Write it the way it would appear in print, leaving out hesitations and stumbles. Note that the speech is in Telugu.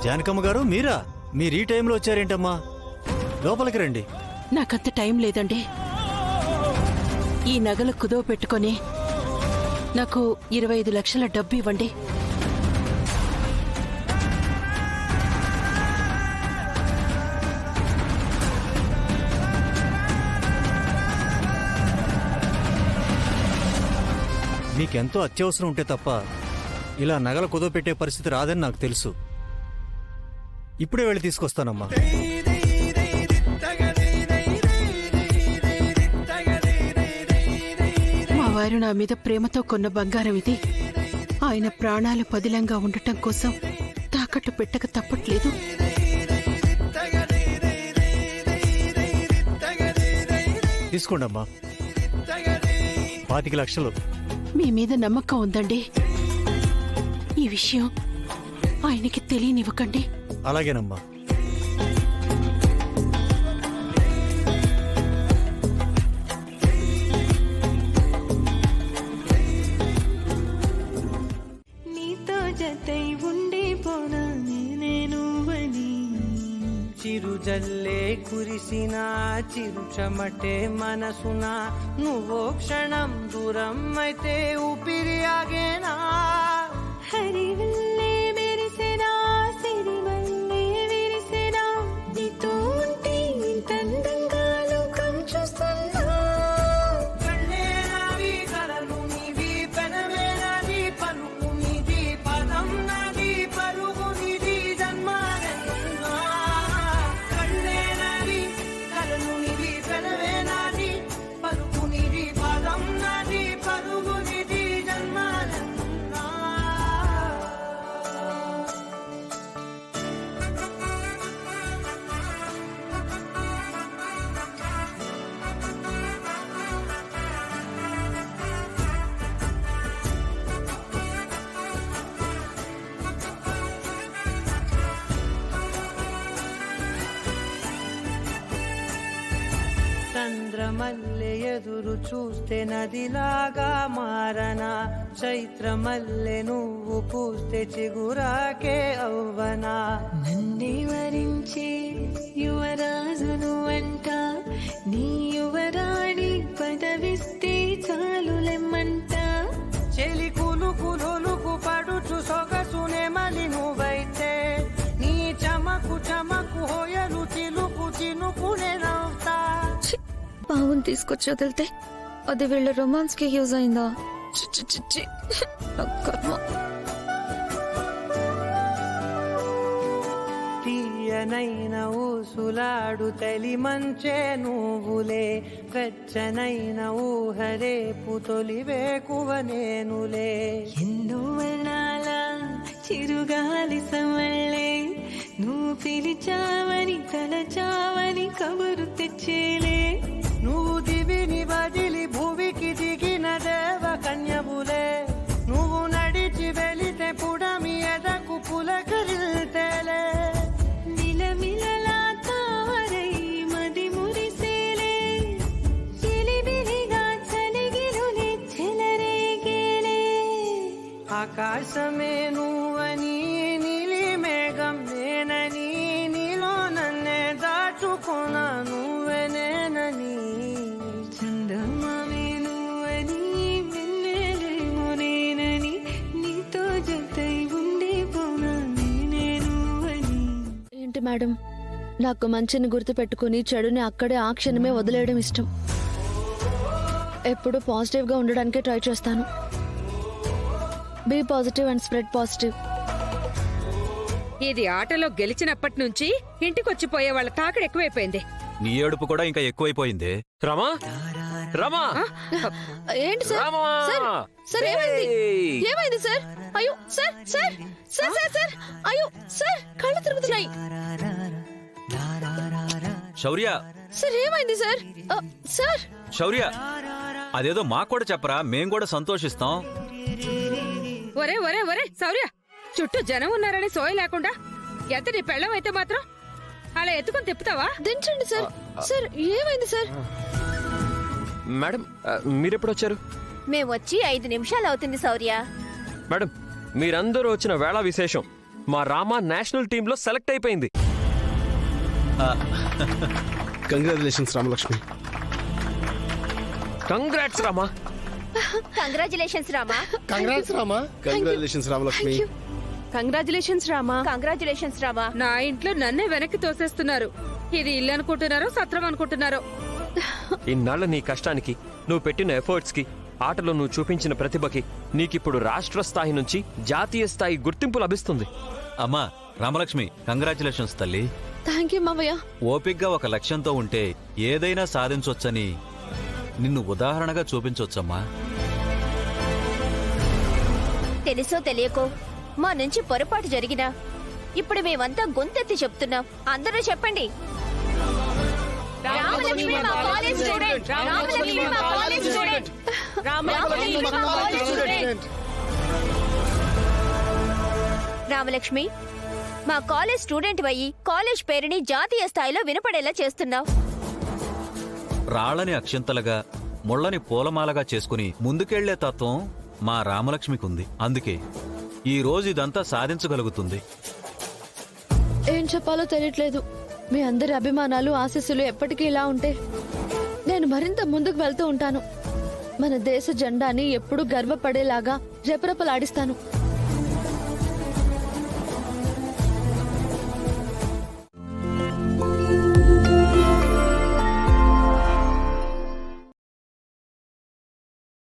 జానకమ్మ గారు మీరా? మీరు ఈ టైంలో వచ్చారేంటమ్మా? లోపలికి రండి. నాకంత టైం లేదండి. ఈ నగలు కుదవ పెట్టుకొని నాకు 25 లక్షల డబ్బు ఇవ్వండి. మీకెంతో అత్యవసరం ఉంటే తప్ప ఇలా నగలు కుదవ పెట్టే పరిస్థితి రాదని నాకు తెలుసు. ఇప్పుడే వెళ్ళి తీసుకొస్తానమ్మా. మా వారు నా మీద ప్రేమతో కొన్న బంగారం ఇది. ఆయన ప్రాణాలు పదిలంగా ఉండటం కోసం తాకట్టు పెట్టక తప్పట్లేదు. తీసుకోండమ్మా. 25 లక్షలు. మీ మీద నమ్మకం ఉందండి. ఈ విషయం ఆయనకి తెలియనివ్వకండి. అలాగేనమ్మా. నీతో జతై ఉండే పోనా నేను అని. చిరుజల్లే కురిసిన చిరు చెమటే మనసున నువ్వో క్షణం దూరం అయితే ఊపిరి ఆగేనా. హరివల్లే మెరిసెనా సిరివల్లే విరిసెనా నీతో ఉంటే ఇంతందంగా లోకం చూస్తున్నా. కళ్ళే నావి కలలు నీవి పెనవే నాది పలుకు నీది పదం నాది పరుగు నీది జన్మానన్నా. కళ్ళే నావి కలలు నీవి పెనవే నాది పలుకు నీది పదం నాది పరుగు నీది జన్మానన్నా. చంద్రమల్లె ఎదురు చూస్తే నదిలాగా మారనా. చైత్రమల్లె నువ్వు పూస్తే చిగురాకే అవ్వనా. నన్నే వరించే యువరాజును అంట నీ యువరాణి పదవిస్తే చాలులెమ్మంట. చెలి కులుకు పడుచు సొగసునే మలి నువ్వైతే నీ చమకు చమకు హోయలు చిలుకు చినుకునే నవ్వుతా. పావును తీసుకొచ్చి వదిలితే అది వీళ్ళ రొమాన్స్ కి యూజ్ అయిందా? తీయనైన ఊసులాడు తలి మంచే నువ్వులే. వెచ్చనైన ఊహరేపు తొలి వేకువ నేనులే. ఎన్నో వర్ణాల చిరుగాలి సమళ్ళే నువ్వు పిలిచావని తలచావని కబురు తెచ్చేలే. నువ్వు దివిని వదిలి భూమికి దిగిన దేవ కన్యవులే. నువ్వు నడిచి వెళితే పుడమి ఎదకు పులకరిల్తేలే. మిలమిలలా తారై మది మురిసేలే. చిలిబిలిగా చలిగిరులే చెలరేగేలే. ఆకాశమే నువ్వని నీలి మేఘం నేనని నీలో నన్నే దాచుకున్నా నువ్వే నేనని. చందమామే నువ్వని వెన్నెలేమో నేనని నీతో జతై ఉండే పోనా నేనే నువ్వని. ఏంటి మేడం, నాకు మంచిని గుర్తు పెట్టుకుని చెడుని అక్కడే ఆ క్షణమే వదిలేయడం ఇష్టం. ఎప్పుడు పాజిటివ్ గా ఉండడానికే ట్రై చేస్తాను. Be positive and spread positive. ఇది ఆటలో గెలిచినప్పటి నుంచి ఇంటికొచ్చిపోయే వాళ్ళ తాకడ ఎక్కువైపోయింది. నీ ఏడుపు కూడా ఇంకా ఎక్కువైపోయింది. రమా రమా ఏంటి సార్? రామా! సార్, సార్ ఏమైంది? ఏయ్! ఏమైంది సార్? అయ్యో sir sir sir sir sir అయ్యో సార్ కళ్ళు తిరుగుతున్నాయి. శౌర్య సార్ ఏమైంది సార్? సార్ శౌర్య అదేదో మాకు కూడా చెప్పరా, మేం కూడా సంతోషిస్తాం. ఒరే ఒరే ఒరే శౌర్య, చుట్టూ జనం ఉన్నారని సోయ లేకుండా ఎంత నీ పెళ్ళం అయితే మాత్రం అలా ఎత్తుకొని తిప్పుతావా? దించండి సార్. సార్ ఏమైంది సార్? మేడం మీరెప్పుడు వచ్చారు? మేమొచ్చి 5 నిమిషాలు అవుతుంది శౌర్య. మేడం మీరందరూ వచ్చిన వేళ విశేషం. మా రామ నేషనల్ టీంలో సెలెక్ట్ అయిపోయింది. Congratulations Ramalakshmi. Congrats Rama. Congratulations Rama. Congrats Rama. Congratulations Ramalakshmi. Congratulations Rama. Congratulations Rama. నా ఇంట్లో నన్నే వెనక్కి తోసేస్తున్నారు. ఇది ఇల్లు అనుకుంటున్నారో సత్రం అనుకుంటున్నారో. ఇన్నాళ్ళ నీ కష్టానికి, నువ్వు పెట్టిన ఎఫర్ట్స్ కి, ఆటలో నువ్వు చూపించిన ప్రతిభకి నీకిప్పుడు రాష్ట్ర స్థాయి నుంచి జాతీయ స్థాయి గుర్తింపు లభిస్తుంది. అమ్మా రామలక్ష్మి, కంగ్రాచులేషన్స్ తల్లి. థ్యాంక్ యూ మావయ్య. ఓపిగ్గా ఒక లక్ష్యంతో ఉంటే ఏదైనా సాధించొచ్చని నిన్ను ఉదాహరణగా చూపించొచ్చమ్మా. తెలుసో తెలియకో మా నుంచి పొరపాటు జరిగినా ఇప్పుడు మేమంతా గొంతెత్తి చెప్తున్నాం. అందరూ చెప్పండి, రామలక్ష్మి మా కాలేజ్ స్టూడెంట్. రామలక్ష్మి మా కాలేజ్ స్టూడెంట్. రామలక్ష్మి మా కాలేజ్ స్టూడెంట్. రామలక్ష్మి, మా కాలేజ్ స్టూడెంట్ అయ్యి కాలేజ్ పేరుని జాతీయ స్థాయిలో వినపడేలా చేస్తున్నావు. రాళ్ళని అక్షంతలుగా, ముళ్ళని పూలమాలగా చేసుకుని ముందుకెళ్లే తత్వం మా రామలక్ష్మికుంది. అందుకే ఈ రోజు ఇదంతా సాధించగలుగుతుంది. ఏం చెప్పాలో తెలియట్లేదు. మీ అందరి అభిమానాలు, ఆశీస్సులు ఎప్పటికీ ఇలా ఉంటే నేను మరింత ముందుకు వెళ్తూ ఉంటాను. మన దేశ జెండాని ఎప్పుడూ గర్వపడేలాగా రెపరెపలాడిస్తాను.